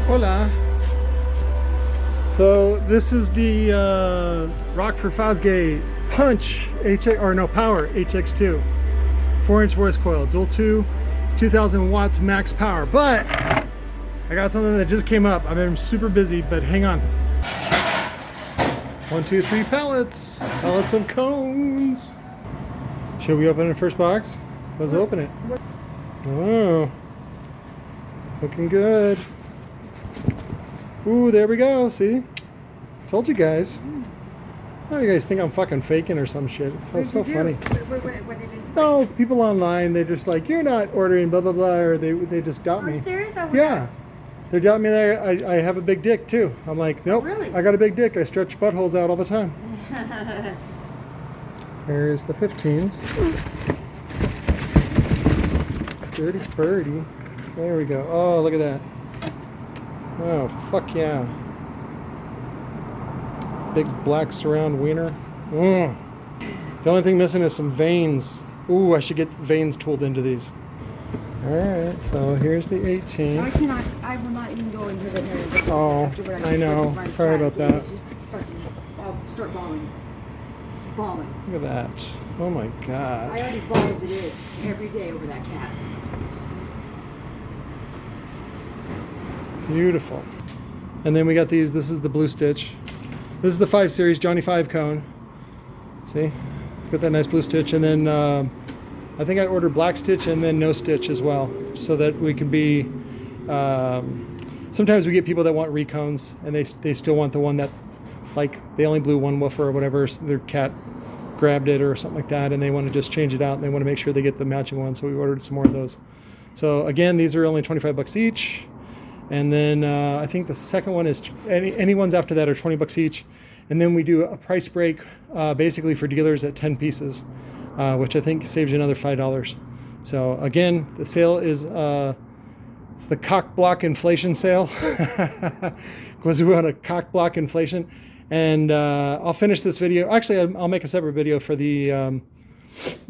Hola. So this is the Rockford Fosgate Punch Power HX2 4-inch voice coil, dual 2000 watts max power. But I got something that just came up. I've been super busy, but hang on. 1, 2, 3 pallets of cones. Should we open the first box? Let's open it. Oh, looking good. Ooh, there we go. See? Told you guys. Oh, you guys think I'm fucking faking or some shit. That's so funny. No, people online, they're just like, you're not ordering blah, blah, blah, or they just got me. Are you serious? Yeah. They're doubting me that I have a big dick, too. I'm like, nope, really? I got a big dick. I stretch buttholes out all the time. There's the 15s. Dirty birdie. There we go. Oh, look at that. Oh, fuck yeah. Big black surround wiener. The only thing missing is some veins. Ooh, I should get veins tooled into these. Alright, so here's the 18. I will not even go into the area. Oh, I know. Sorry about that. I'll start bawling. Just bawling. Look at that. Oh my god. I already bawl as it is every day over that cat. Beautiful. And then we got these. This is the blue stitch. This is the 5 series Johnny 5 cone. See? It's got that nice blue stitch. And then I think I ordered black stitch and then no stitch as well. So that we can be... sometimes we get people that want recones and they still want the one that, like, they only blew one woofer or whatever. So their cat grabbed it or something like that. And they want to just change it out. And they want to make sure they get the matching one. So we ordered some more of those. So again, these are only 25 bucks each. And then I think the second one is, any ones after that are 20 bucks each. And then we do a price break basically for dealers at 10 pieces, which I think saves you another $5. So again, the sale is, it's the cock block inflation sale, because we want a cock block inflation. And I'll finish this video. Actually, I'll make a separate video for the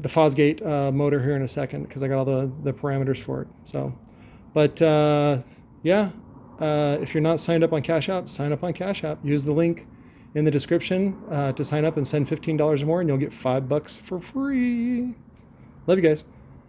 Fosgate motor here in a second, because I got all the parameters for it. So, but yeah, if you're not signed up on Cash App, sign up on Cash App. Use the link in the description to sign up and send $15 or more, and you'll get $5 for free. Love you guys.